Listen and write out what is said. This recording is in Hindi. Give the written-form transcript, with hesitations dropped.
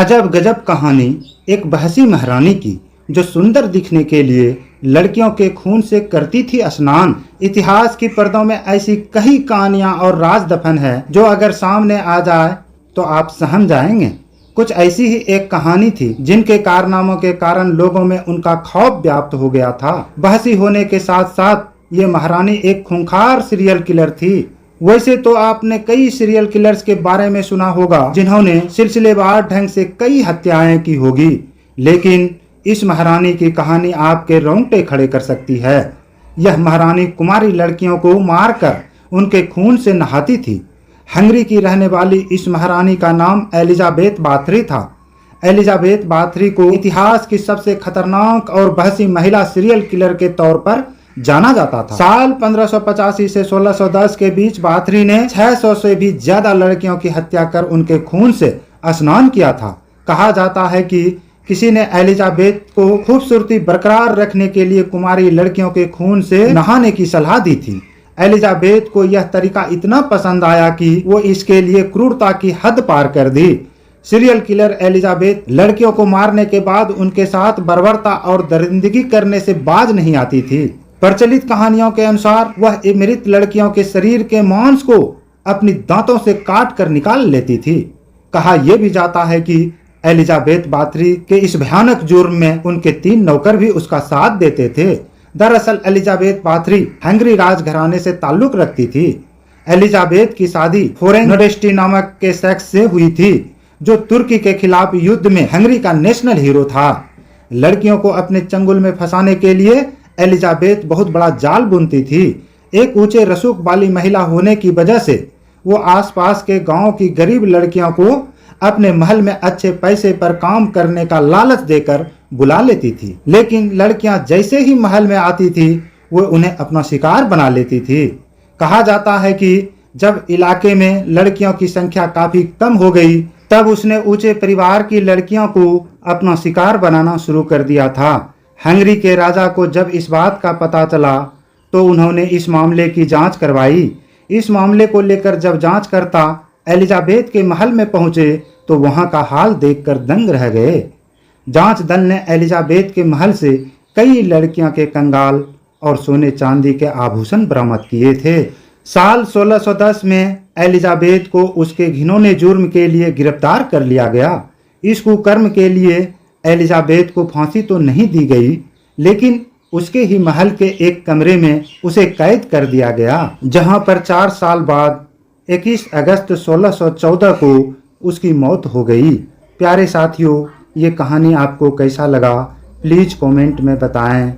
अजब गजब कहानी एक बहसी महारानी की, जो सुंदर दिखने के लिए लड़कियों के खून से करती थी स्नान। इतिहास की पर्दों में ऐसी कई कहानियां और राज दफन है जो अगर सामने आ जाए तो आप सहम जाएंगे। कुछ ऐसी ही एक कहानी थी जिनके कारनामों के कारण लोगों में उनका खौफ व्याप्त हो गया था। बहसी होने के साथ साथ ये महारानी एक खूंखार सीरियल किलर थी। वैसे तो आपने कई सीरियल किलर्स के बारे में सुना होगा जिन्होंने सिलसिलेवार ढंग से कई हत्याएं की होगी, लेकिन इस महारानी की कहानी आपके रोंगटे खड़े कर सकती है। यह महारानी कुमारी लड़कियों को मारकर उनके खून से नहाती थी। हंगरी की रहने वाली इस महारानी का नाम एलिजाबेथ बाथरी था। एलिजाबेथ बाथरी को इतिहास की सबसे खतरनाक और बहसी महिला सीरियल किलर के तौर पर जाना जाता था। साल 1585 से 1610 के बीच बाथरी ने 600 से भी ज्यादा लड़कियों की हत्या कर उनके खून से स्नान किया था। कहा जाता है कि किसी ने एलिजाबेथ को खूबसूरती बरकरार रखने के लिए कुमारी लड़कियों के खून से नहाने की सलाह दी थी। एलिजाबेथ को यह तरीका इतना पसंद आया कि वो इसके लिए क्रूरता की हद पार कर दी। सीरियल किलर एलिजाबेथ लड़कियों को मारने के बाद उनके साथ बर्बरता और दरिंदगी करने से बाज नहीं आती थी। प्रचलित कहानियों के अनुसार वह मृत लड़कियों के शरीर के मांस को अपनी दांतों से काट कर निकाल लेती थी। कहा यह भी जाता है कि एलिजाबेथ बाथरी के इस भयानक जुर्म में उनके 3 नौकर भी उसका साथ देते थे। दरअसल एलिजाबेथ बाथरी हंगरी राजघराने से ताल्लुक रखती थी। एलिजाबेथ की शादी फोरेन नोडेस्टी नामक के शख्स से हुई थी, जो तुर्की के खिलाफ युद्ध में हंगरी का नेशनल हीरो था। लड़कियों को अपने चंगुल में फंसाने के लिए एलिजाबेथ बहुत बड़ा जाल बुनती थी। एक ऊंचे रसूख वाली महिला होने की वजह से वो आसपास के गांव की गरीब लड़कियों को अपने महल में अच्छे पैसे पर काम करने का लालच देकर बुला लेती थी। लेकिन लड़कियां जैसे ही महल में आती थी वो उन्हें अपना शिकार बना लेती थी। कहा जाता है कि जब इलाके में लड़कियों की संख्या काफी कम हो गई तब उसने ऊंचे परिवार की लड़कियों को अपना शिकार बनाना शुरू कर दिया था। हंगरी के राजा को जब इस बात का पता चला तो उन्होंने इस मामले की जांच करवाई। इस मामले को लेकर जब जांचकर्ता एलिजाबेथ के महल में पहुंचे तो वहां का हाल देखकर दंग रह गए। जांच दल ने एलिजाबेथ के महल से कई लड़कियों के कंगाल और सोने चांदी के आभूषण बरामद किए थे। साल 1610 में एलिजाबेथ को उसके घिनौने जुर्म के लिए गिरफ्तार कर लिया गया। इस कुकर्म के लिए एलिजाबेथ को फांसी तो नहीं दी गई, लेकिन उसके ही महल के एक कमरे में उसे कैद कर दिया गया, जहां पर 4 साल बाद 21 अगस्त 1614 को उसकी मौत हो गई। प्यारे साथियों, ये कहानी आपको कैसा लगा प्लीज कमेंट में बताएं।